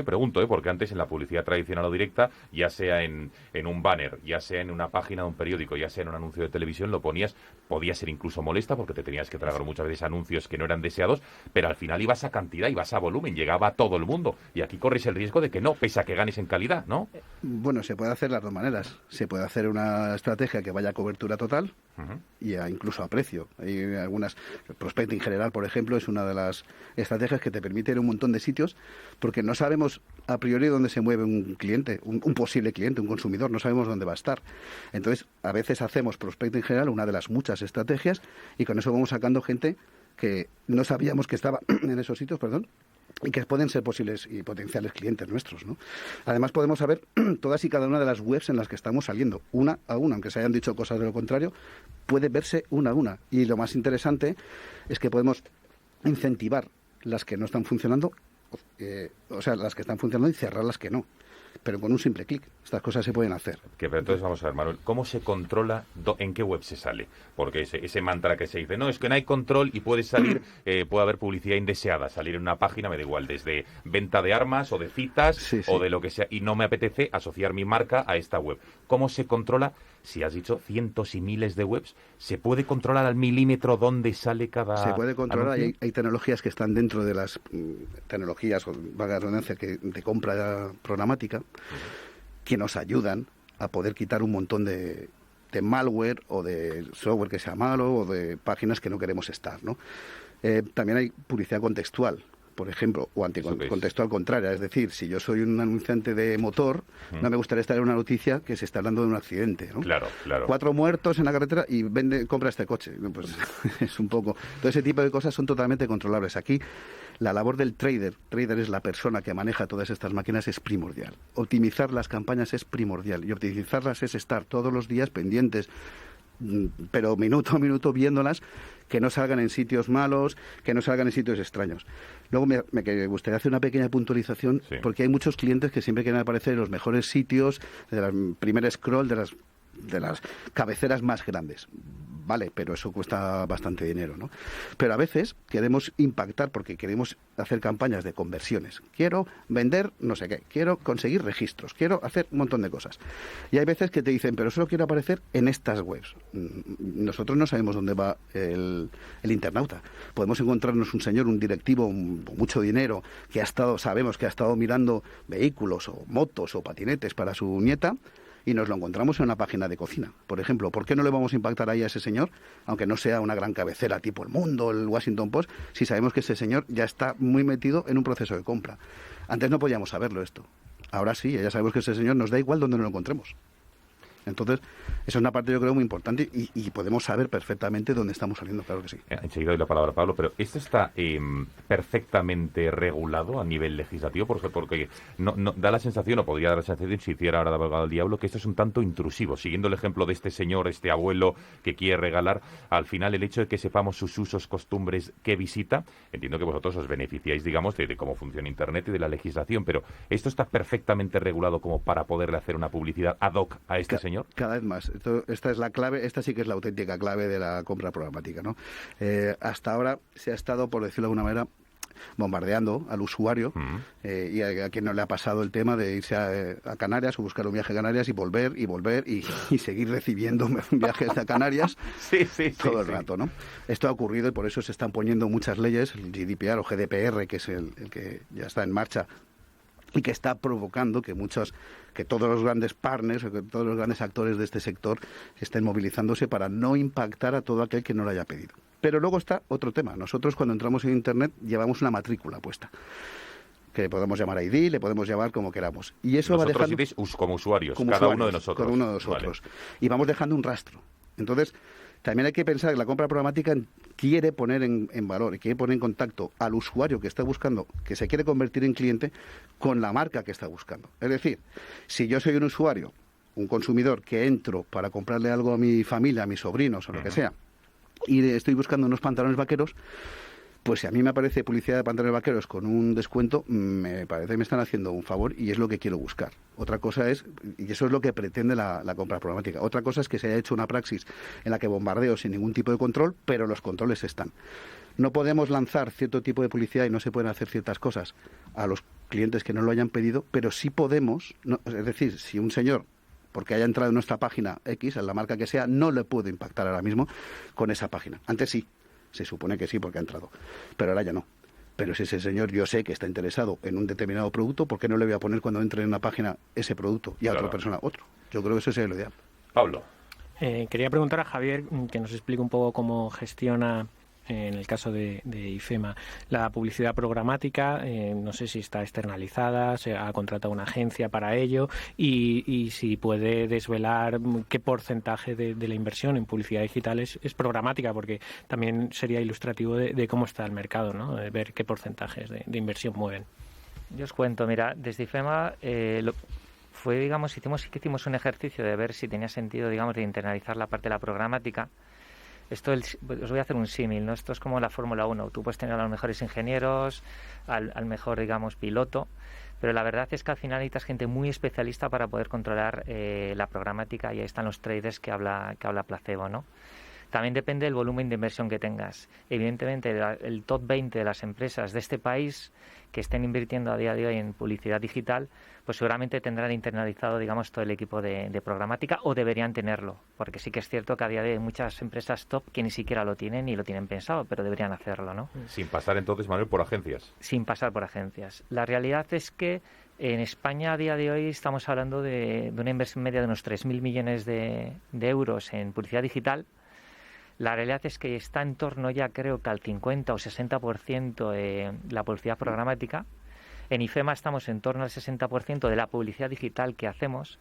Speaker 2: pregunto, porque antes en la publicidad tradicional o directa, ya sea en un banner, ya sea en una página de un periódico, ya sea en un anuncio de televisión, lo ponías, podía ser incluso molesta porque te tenías que tragar muchas veces anuncios que no eran deseados, pero al final ibas a cantidad, ibas a volumen, llegaba a todo el mundo, y aquí corres el riesgo de que no, pese a que ganes en calidad, ¿no?
Speaker 9: Bueno, se puede hacer las dos maneras. Se puede hacer una estrategia que vaya a cobertura total, y incluso a precio. Hay algunas, prospecting general, por ejemplo, es una de las estrategias que te permite ir a un montón de sitios, porque no sabemos a priori dónde se mueve un cliente, un posible cliente, un consumidor, no sabemos dónde va a estar. Entonces, a veces hacemos prospecting general, una de las muchas estrategias, y con eso vamos sacando gente que no sabíamos que estaba en esos sitios, y que pueden ser posibles y potenciales clientes nuestros, ¿no? Además podemos saber todas y cada una de las webs en las que estamos saliendo, una a una, aunque se hayan dicho cosas de lo contrario, puede verse una a una. Y lo más interesante es que podemos incentivar las que no están funcionando, las que están funcionando, y cerrar las que no. Pero con un simple clic. Estas cosas se pueden hacer.
Speaker 2: Pero entonces vamos a ver, Manuel, ¿cómo se controla en qué web se sale? Porque ese mantra que se dice, no, es que no hay control y puede salir, puede haber publicidad indeseada, salir en una página, me da igual, desde venta de armas o de citas o de lo que sea, y no me apetece asociar mi marca a esta web. ¿Cómo se controla? Si has dicho cientos y miles de webs, ¿se puede controlar al milímetro dónde sale cada
Speaker 9: Se puede controlar, hay tecnologías que están dentro de las tecnologías, o valga la redundancia, de compra programática, que nos ayudan a poder quitar un montón de malware o de software que sea malo o de páginas que no queremos estar, ¿no? También hay publicidad contextual, por ejemplo, o anticontextual contraria. Es decir, si yo soy un anunciante de motor, no me gustaría estar en una noticia que se está hablando de un accidente, ¿no?
Speaker 2: Claro.
Speaker 9: 4 muertos en la carretera y compra este coche. Pues es un poco... Todo ese tipo de cosas son totalmente controlables. Aquí la labor del trader es la persona que maneja todas estas máquinas, es primordial. Optimizar las campañas es primordial, y optimizarlas es estar todos los días pendientes, pero minuto a minuto viéndolas, que no salgan en sitios malos, que no salgan en sitios extraños. Luego me gustaría hacer una pequeña puntualización, porque hay muchos clientes que siempre quieren aparecer en los mejores sitios, de la primera scroll, de las cabeceras más grandes. Vale, pero eso cuesta bastante dinero, ¿no? Pero a veces queremos impactar porque queremos hacer campañas de conversiones. Quiero vender no sé qué, quiero conseguir registros, quiero hacer un montón de cosas. Y hay veces que te dicen, pero solo quiero aparecer en estas webs. Nosotros no sabemos dónde va el internauta. Podemos encontrarnos un señor, un directivo, con mucho dinero, que sabemos que ha estado mirando vehículos o motos o patinetes para su nieta, y nos lo encontramos en una página de cocina, por ejemplo. ¿Por qué no le vamos a impactar ahí a ese señor, aunque no sea una gran cabecera tipo El Mundo, el Washington Post, si sabemos que ese señor ya está muy metido en un proceso de compra? Antes no podíamos saberlo esto. Ahora sí, ya sabemos que ese señor nos da igual donde nos lo encontremos. Entonces, esa es una parte yo creo muy importante y podemos saber perfectamente dónde estamos saliendo, claro que sí.
Speaker 2: Enseguida doy la palabra a Pablo, pero ¿esto está perfectamente regulado a nivel legislativo? Porque no da la sensación, o podría dar la sensación, si hiciera ahora de abogado al diablo, que esto es un tanto intrusivo. Siguiendo el ejemplo de este señor, este abuelo que quiere regalar, al final el hecho de que sepamos sus usos, costumbres, qué visita, entiendo que vosotros os beneficiáis, digamos, de cómo funciona Internet y de la legislación, pero ¿esto está perfectamente regulado como para poderle hacer una publicidad ad hoc a este señor?
Speaker 9: Cada vez más. Esta es la clave, esta sí que es la auténtica clave de la compra programática, ¿no? Hasta ahora se ha estado, por decirlo de alguna manera, bombardeando al usuario y a quien no le ha pasado el tema de irse a Canarias o buscar un viaje a Canarias y volver y seguir recibiendo viajes a Canarias todo el rato, ¿no? Esto ha ocurrido y por eso se están poniendo muchas leyes, el GDPR o GDPR, que es el que ya está en marcha y que está provocando que todos los grandes partners, que todos los grandes actores de este sector estén movilizándose para no impactar a todo aquel que no lo haya pedido. Pero luego está otro tema. Nosotros cuando entramos en Internet llevamos una matrícula puesta, que le podemos llamar ID, le podemos llamar como queramos. Y eso va dejando,
Speaker 2: como usuarios, cada uno de nosotros.
Speaker 9: Cada uno de nosotros. Vale. Y vamos dejando un rastro. Entonces, también hay que pensar que la compra programática quiere poner en valor, quiere poner en contacto al usuario que está buscando, que se quiere convertir en cliente, con la marca que está buscando. Es decir, si yo soy un usuario, un consumidor, que entro para comprarle algo a mi familia, a mis sobrinos o lo que sea, y estoy buscando unos pantalones vaqueros, pues si a mí me aparece publicidad de pantalones vaqueros con un descuento, me parece que me están haciendo un favor y es lo que quiero buscar. Otra cosa es, y eso es lo que pretende la compra programática, otra cosa es que se haya hecho una praxis en la que bombardeo sin ningún tipo de control, pero los controles están. No podemos lanzar cierto tipo de publicidad y no se pueden hacer ciertas cosas a los clientes que no lo hayan pedido, pero sí podemos, es decir, si un señor, porque haya entrado en nuestra página X, en la marca que sea, no le puedo impactar ahora mismo con esa página. Antes sí. Se supone que sí porque ha entrado, pero ahora ya no. Pero si ese señor yo sé que está interesado en un determinado producto, ¿por qué no le voy a poner cuando entre en una página ese producto y a otra persona otro? Yo creo que eso sería lo ideal.
Speaker 2: Pablo.
Speaker 7: Quería preguntar a Javier que nos explique un poco cómo gestiona, en el caso de IFEMA, la publicidad programática. No sé si está externalizada, se ha contratado una agencia para ello y si puede desvelar qué porcentaje de la inversión en publicidad digital es programática, porque también sería ilustrativo de cómo está el mercado, ¿no? De ver qué porcentajes de inversión mueven.
Speaker 10: Yo os cuento, mira, desde IFEMA hicimos un ejercicio de ver si tenía sentido, digamos, de internalizar la parte de la programática. Os voy a hacer un símil, ¿no? Esto es como la Fórmula 1. Tú puedes tener a los mejores ingenieros, al mejor, digamos, piloto, pero la verdad es que al final necesitas gente muy especialista para poder controlar la programática, y ahí están los traders que habla Placebo, ¿no? También depende del volumen de inversión que tengas. Evidentemente, el top 20 de las empresas de este país que estén invirtiendo a día de hoy en publicidad digital, pues seguramente tendrán internalizado, digamos, todo el equipo de programática, o deberían tenerlo, porque sí que es cierto que a día de hoy hay muchas empresas top que ni siquiera lo tienen ni lo tienen pensado, pero deberían hacerlo, ¿no?
Speaker 2: Sin pasar entonces, Manuel, por agencias.
Speaker 10: Sin pasar por agencias. La realidad es que en España a día de hoy estamos hablando de una inversión media de unos 3.000 millones de euros en publicidad digital. La realidad es que está en torno ya, creo que al 50 o 60% la publicidad programática. En IFEMA estamos en torno al 60% de la publicidad digital que hacemos,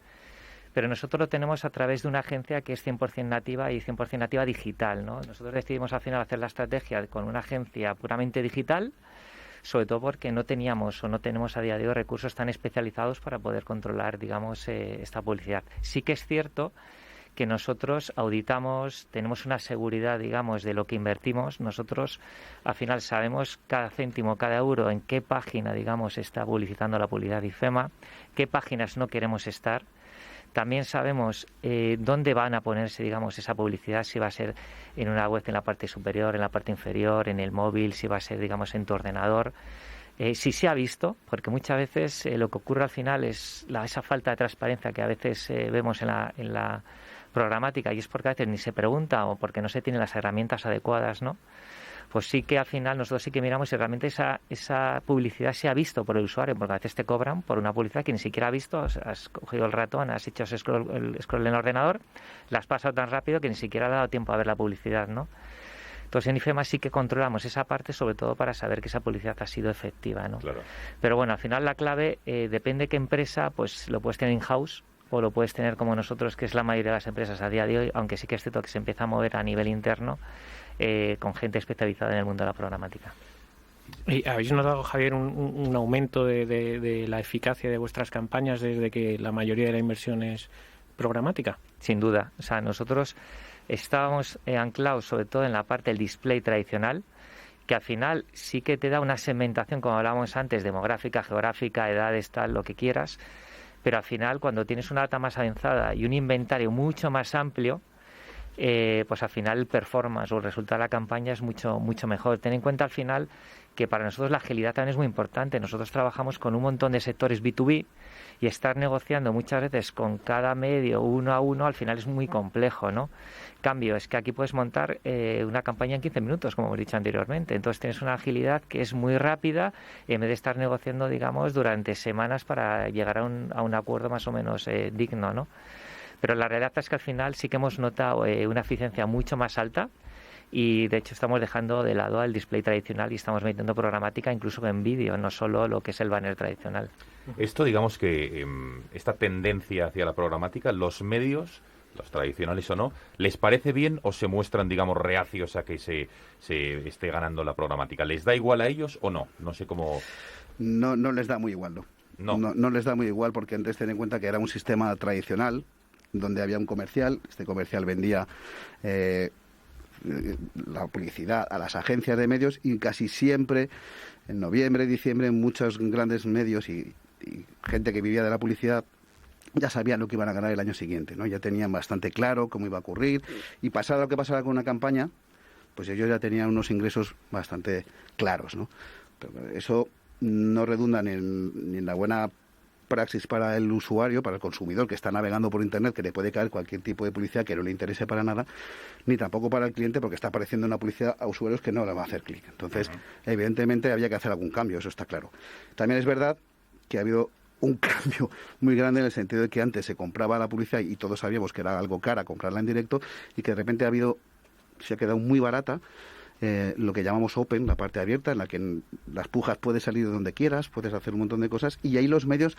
Speaker 10: pero nosotros lo tenemos a través de una agencia que es 100% nativa y 100% nativa digital, ¿no? Nosotros decidimos al final hacer la estrategia con una agencia puramente digital, sobre todo porque no teníamos o no tenemos a día de hoy recursos tan especializados para poder controlar, digamos, esta publicidad. Sí que es cierto que nosotros auditamos, tenemos una seguridad, digamos, de lo que invertimos. Nosotros, al final, sabemos cada céntimo, cada euro, en qué página, digamos, está publicitando la publicidad de IFEMA, qué páginas no queremos estar. También sabemos dónde van a ponerse, digamos, esa publicidad, si va a ser en una web en la parte superior, en la parte inferior, en el móvil, si va a ser, digamos, en tu ordenador. Si se ha visto, porque muchas veces lo que ocurre al final es esa falta de transparencia que a veces vemos en la programática, y es porque a veces ni se pregunta o porque no se tienen las herramientas adecuadas, ¿no? Pues sí que al final nosotros sí que miramos si realmente esa publicidad se ha visto por el usuario, porque a veces te cobran por una publicidad que ni siquiera has visto, has cogido el ratón, has hecho el scroll en el ordenador, la has pasado tan rápido que ni siquiera ha dado tiempo a ver la publicidad, ¿no? Entonces en IFEMA sí que controlamos esa parte, sobre todo para saber que esa publicidad ha sido efectiva, ¿no?
Speaker 2: Claro.
Speaker 10: Pero bueno, al final la clave depende de qué empresa, pues lo puedes tener in-house, o lo puedes tener como nosotros, que es la mayoría de las empresas a día de hoy, aunque sí que es cierto que se empieza a mover a nivel interno con gente especializada en el mundo de la programática.
Speaker 7: ¿Y habéis notado, Javier, un aumento de la eficacia de vuestras campañas desde que la mayoría de la inversión es programática?
Speaker 10: Sin duda. O sea, nosotros estábamos anclados sobre todo en la parte del display tradicional, que al final sí que te da una segmentación, como hablábamos antes, demográfica, geográfica, edades, tal, lo que quieras, pero al final cuando tienes una data más avanzada y un inventario mucho más amplio, pues al final el performance o el resultado de la campaña es mucho mejor. Ten en cuenta al final que para nosotros la agilidad también es muy importante. Nosotros trabajamos con un montón de sectores B2B y estar negociando muchas veces con cada medio uno a uno al final es muy complejo, ¿no? Cambio es que aquí puedes montar una campaña en 15 minutos, como hemos dicho anteriormente. Entonces tienes una agilidad que es muy rápida en vez de estar negociando, digamos, durante semanas para llegar a un acuerdo más o menos digno, ¿no? Pero la realidad es que al final sí que hemos notado una eficiencia mucho más alta y de hecho estamos dejando de lado el display tradicional y estamos metiendo programática incluso en vídeo, no solo lo que es el banner tradicional.
Speaker 2: Esto, digamos que esta tendencia hacia la programática, los medios, los tradicionales o no, ¿les parece bien o se muestran, digamos, reacios a que se esté ganando la programática? ¿Les da igual a ellos o no? No sé cómo...
Speaker 9: No les da muy igual, ¿no? No les da muy igual porque antes ten en cuenta que era un sistema tradicional donde había un comercial, este comercial vendía la publicidad a las agencias de medios y casi siempre en noviembre, diciembre, muchos grandes medios y gente que vivía de la publicidad ya sabían lo que iban a ganar el año siguiente, ¿no? Ya tenían bastante claro cómo iba a ocurrir y pasara lo que pasara con una campaña, pues ellos ya tenían unos ingresos bastante claros, ¿no? Pero eso no redunda ni en la buena praxis para el usuario, para el consumidor que está navegando por Internet, que le puede caer cualquier tipo de publicidad que no le interese para nada, ni tampoco para el cliente porque está apareciendo una publicidad a usuarios que no le va a hacer clic. Entonces, evidentemente, había que hacer algún cambio, eso está claro. También es verdad que ha habido un cambio muy grande en el sentido de que antes se compraba la publicidad y todos sabíamos que era algo cara comprarla en directo y que de repente se ha quedado muy barata lo que llamamos open, la parte abierta, en la que las pujas puedes salir de donde quieras, puedes hacer un montón de cosas, y ahí los medios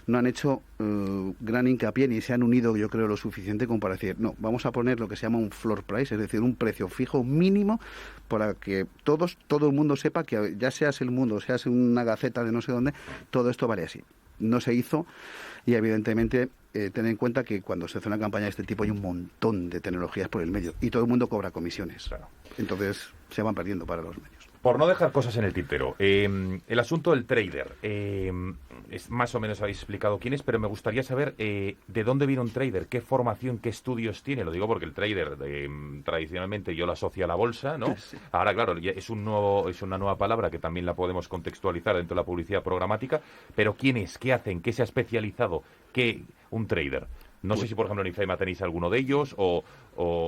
Speaker 9: no han hecho gran hincapié ni se han unido, yo creo, lo suficiente como para decir, no, vamos a poner lo que se llama un floor price, es decir, un precio fijo mínimo para que todo el mundo sepa que ya seas El Mundo, seas una gaceta de no sé dónde, todo esto vale así. No se hizo y evidentemente ten en cuenta que cuando se hace una campaña de este tipo hay un montón de tecnologías por el medio y todo el mundo cobra comisiones. Claro. Entonces se van perdiendo para los medios.
Speaker 2: Por no dejar cosas en el tintero, el asunto del trader, más o menos habéis explicado quién es, pero me gustaría saber de dónde viene un trader, qué formación, qué estudios tiene. Lo digo porque el trader tradicionalmente yo lo asocio a la bolsa, ¿no? Sí. Ahora, claro, es una nueva palabra que también la podemos contextualizar dentro de la publicidad programática, pero ¿quién es? ¿Qué hacen? ¿Qué se ha especializado? ¿Qué un trader? No sé si, por ejemplo, en IFEMA tenéis alguno de ellos o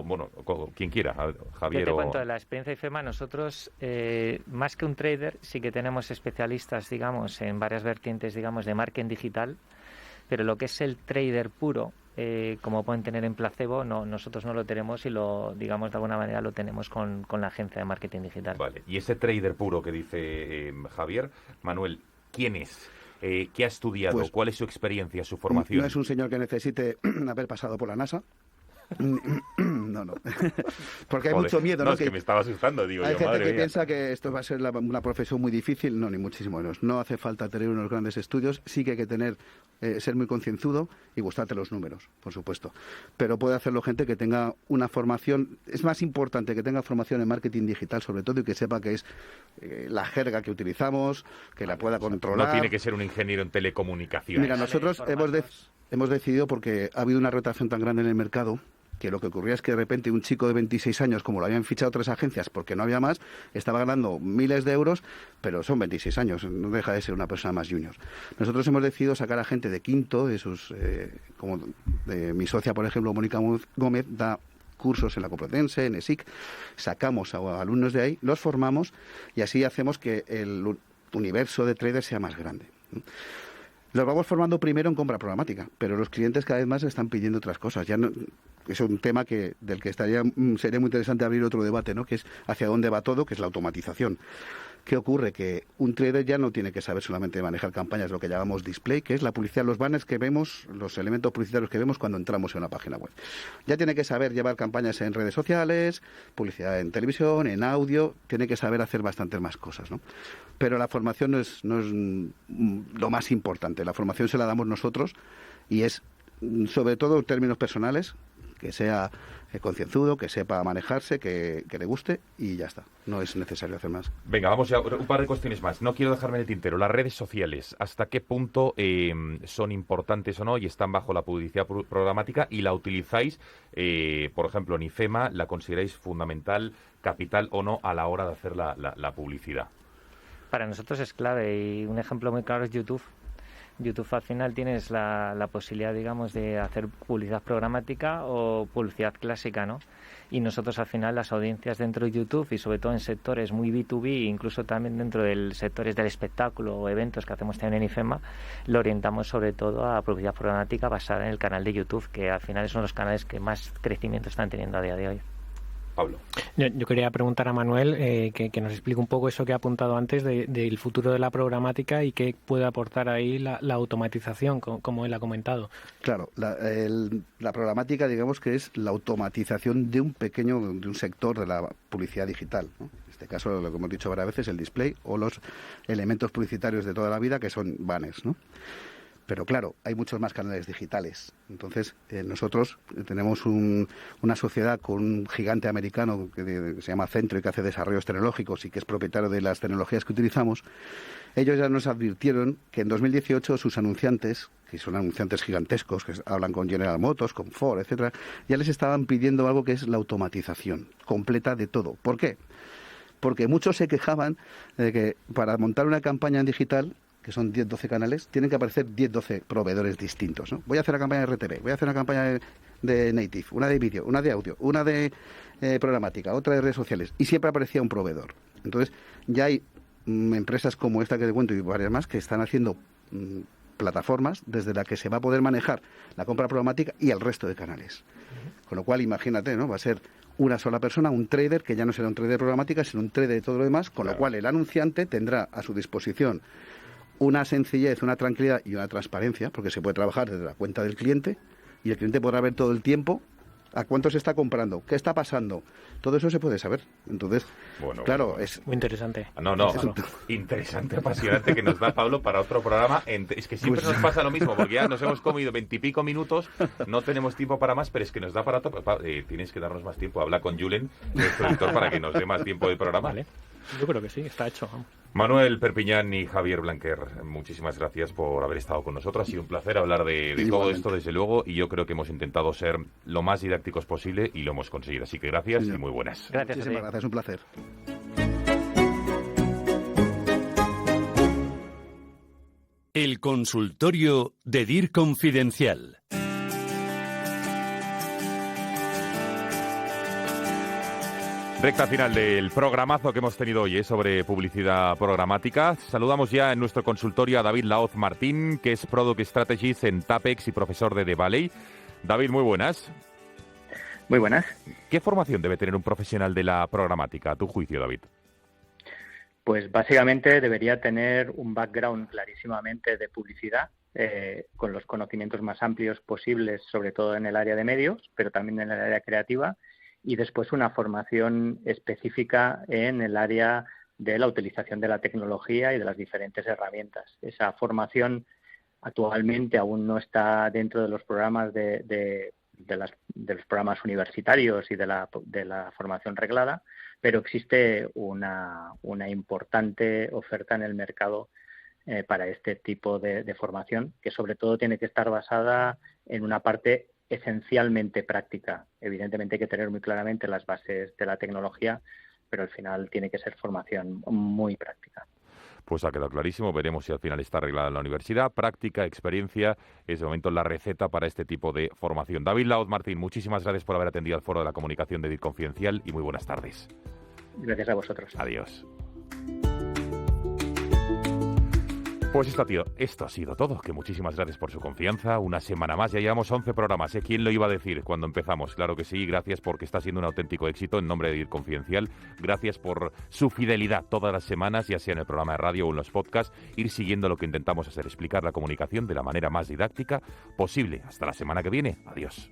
Speaker 2: bueno, quien quiera, Javier.
Speaker 10: Yo te cuento de la experiencia de IFEMA. Nosotros, más que un trader, sí que tenemos especialistas, digamos, en varias vertientes, digamos, de marketing digital, pero lo que es el trader puro, como pueden tener en Placebo, no, nosotros no lo tenemos y lo, digamos, de alguna manera lo tenemos con la agencia de marketing digital.
Speaker 2: Vale, y ese trader puro que dice Javier, Manuel, ¿quién es? ¿Qué ha estudiado? Pues, ¿cuál es su experiencia, su formación?
Speaker 9: No es un señor que necesite haber pasado por la NASA. No. Porque hay mucho miedo, ¿no?
Speaker 2: Es que me estaba asustando, digo.
Speaker 9: Hay
Speaker 2: yo,
Speaker 9: gente
Speaker 2: madre
Speaker 9: que
Speaker 2: mía.
Speaker 9: piensa que esto va a ser una profesión muy difícil. No, ni muchísimo menos. No hace falta tener unos grandes estudios. Sí que hay que tener ser muy concienzudo y gustarte los números, por supuesto. Pero puede hacerlo gente que tenga una formación. Es más importante que tenga formación en marketing digital, sobre todo, y que sepa que es la jerga que utilizamos, que la pueda controlar.
Speaker 2: No tiene que ser un ingeniero en telecomunicaciones.
Speaker 9: Mira, nosotros hemos decidido, porque ha habido una rotación tan grande en el mercado, que lo que ocurría es que de repente un chico de 26 años, como lo habían fichado 3 agencias porque no había más, estaba ganando miles de euros, pero son 26 años, no deja de ser una persona más junior. Nosotros hemos decidido sacar a gente de quinto, como de mi socia, por ejemplo, Mónica Gómez, da cursos en la Complutense, en ESIC, sacamos a alumnos de ahí, los formamos y así hacemos que el universo de traders sea más grande. Los vamos formando primero en compra programática, pero los clientes cada vez más están pidiendo otras cosas. Ya no, es un tema del que sería muy interesante abrir otro debate, ¿no? Que es hacia dónde va todo, que es la automatización. ¿Qué ocurre? Que un trader ya no tiene que saber solamente manejar campañas, lo que llamamos display, que es la publicidad, los banners que vemos, los elementos publicitarios que vemos cuando entramos en una página web. Ya tiene que saber llevar campañas en redes sociales, publicidad en televisión, en audio, tiene que saber hacer bastantes más cosas, ¿no? Pero la formación no es lo más importante. La formación se la damos nosotros y es, sobre todo en términos personales, que sea concienzudo, que sepa manejarse, que le guste y ya está. No es necesario hacer más.
Speaker 2: Venga, vamos ya, un par de cuestiones más. No quiero dejarme en el tintero. Las redes sociales, ¿hasta qué punto son importantes o no y están bajo la publicidad programática y la utilizáis, por ejemplo, en IFEMA, la consideráis fundamental, capital o no a la hora de hacer la publicidad?
Speaker 10: Para nosotros es clave y un ejemplo muy claro es YouTube. YouTube al final tienes la posibilidad, digamos, de hacer publicidad programática o publicidad clásica, ¿no? Y nosotros al final las audiencias dentro de YouTube y sobre todo en sectores muy B2B, incluso también dentro de sectores del espectáculo o eventos que hacemos también en IFEMA, lo orientamos sobre todo a publicidad programática basada en el canal de YouTube, que al final son los canales que más crecimiento están teniendo a día de hoy.
Speaker 2: Pablo.
Speaker 7: Yo quería preguntar a Manuel que nos explique un poco eso que ha apuntado antes del futuro de la programática y qué puede aportar ahí la automatización, como él ha comentado.
Speaker 9: Claro, la programática, digamos que es la automatización de un sector de la publicidad digital, ¿no? En este caso, lo que hemos dicho varias veces, el display o los elementos publicitarios de toda la vida que son banners, ¿no? Pero claro, hay muchos más canales digitales. Entonces, nosotros tenemos una sociedad con un gigante americano que se llama Centro y que hace desarrollos tecnológicos y que es propietario de las tecnologías que utilizamos. Ellos ya nos advirtieron que en 2018 sus anunciantes, que son anunciantes gigantescos, que hablan con General Motors, con Ford, etcétera, ya les estaban pidiendo algo que es la automatización completa de todo. ¿Por qué? Porque muchos se quejaban de que para montar una campaña en digital, que son 10-12 canales, tienen que aparecer 10-12 proveedores distintos, ¿no? Voy a hacer una campaña de RTV, voy a hacer una campaña de native, una de vídeo, una de audio, una de programática, otra de redes sociales, y siempre aparecía un proveedor. Entonces, ya hay empresas como esta que te cuento y varias más que están haciendo plataformas desde las que se va a poder manejar la compra programática y el resto de canales. Con lo cual, imagínate, ¿no? Va a ser una sola persona, un trader, que ya no será un trader de programática, sino un trader de todo lo demás, con lo cual el anunciante tendrá a su disposición una sencillez, una tranquilidad y una transparencia, porque se puede trabajar desde la cuenta del cliente y el cliente podrá ver todo el tiempo a cuánto se está comprando, qué está pasando. Todo eso se puede saber. Entonces, claro, es
Speaker 7: muy interesante.
Speaker 2: No, interesante, apasionante, que nos da Pablo para otro programa. Es que siempre nos pasa lo mismo, porque ya nos hemos comido 20 y pico minutos, no tenemos tiempo para más, pero es que nos da para otro. Tienes que darnos más tiempo. Habla con Julen, nuestro editor, para que nos dé más tiempo de programa.
Speaker 7: Vale. Yo creo que sí, está hecho.
Speaker 2: Manuel Perpiñán y Javier Blanquer, muchísimas gracias por haber estado con nosotros. Ha sido un placer hablar de todo esto, desde luego, y yo creo que hemos intentado ser lo más didácticos posible y lo hemos conseguido. Así que gracias y muy buenas.
Speaker 10: Gracias.
Speaker 9: Muchísimas gracias, un placer.
Speaker 1: El consultorio de DIR Confidencial.
Speaker 2: Recta final del programazo que hemos tenido hoy sobre publicidad programática. Saludamos ya en nuestro consultorio a David Laoz Martín, que es Product Strategist en Tapex y profesor de The Valley. David, muy buenas.
Speaker 11: Muy buenas.
Speaker 2: ¿Qué formación debe tener un profesional de la programática, a tu juicio, David?
Speaker 11: Pues básicamente debería tener un background clarísimamente de publicidad, con los conocimientos más amplios posibles, sobre todo en el área de medios, pero también en el área creativa, y después una formación específica en el área de la utilización de la tecnología y de las diferentes herramientas. Esa formación actualmente aún no está dentro de los programas de los programas universitarios y de la formación reglada, pero existe una importante oferta en el mercado para este tipo de formación, que sobre todo tiene que estar basada en una parte esencialmente práctica. Evidentemente hay que tener muy claramente las bases de la tecnología, pero al final tiene que ser formación muy práctica.
Speaker 2: Pues ha quedado clarísimo. Veremos si al final está arreglada en la universidad. Práctica, experiencia, es de momento la receta para este tipo de formación. David Laoz Martín, muchísimas gracias por haber atendido al Foro de la Comunicación de DIR Confidencial y muy buenas tardes.
Speaker 11: Gracias a vosotros.
Speaker 2: Adiós. Pues esto ha sido todo, que muchísimas gracias por su confianza. Una semana más, ya llevamos 11 programas, ¿eh? ¿Quién lo iba a decir cuando empezamos? Claro que sí, gracias porque está siendo un auténtico éxito en nombre de DIR Confidencial. Gracias por su fidelidad todas las semanas, ya sea en el programa de radio o en los podcasts, ir siguiendo lo que intentamos hacer, explicar la comunicación de la manera más didáctica posible. Hasta la semana que viene. Adiós.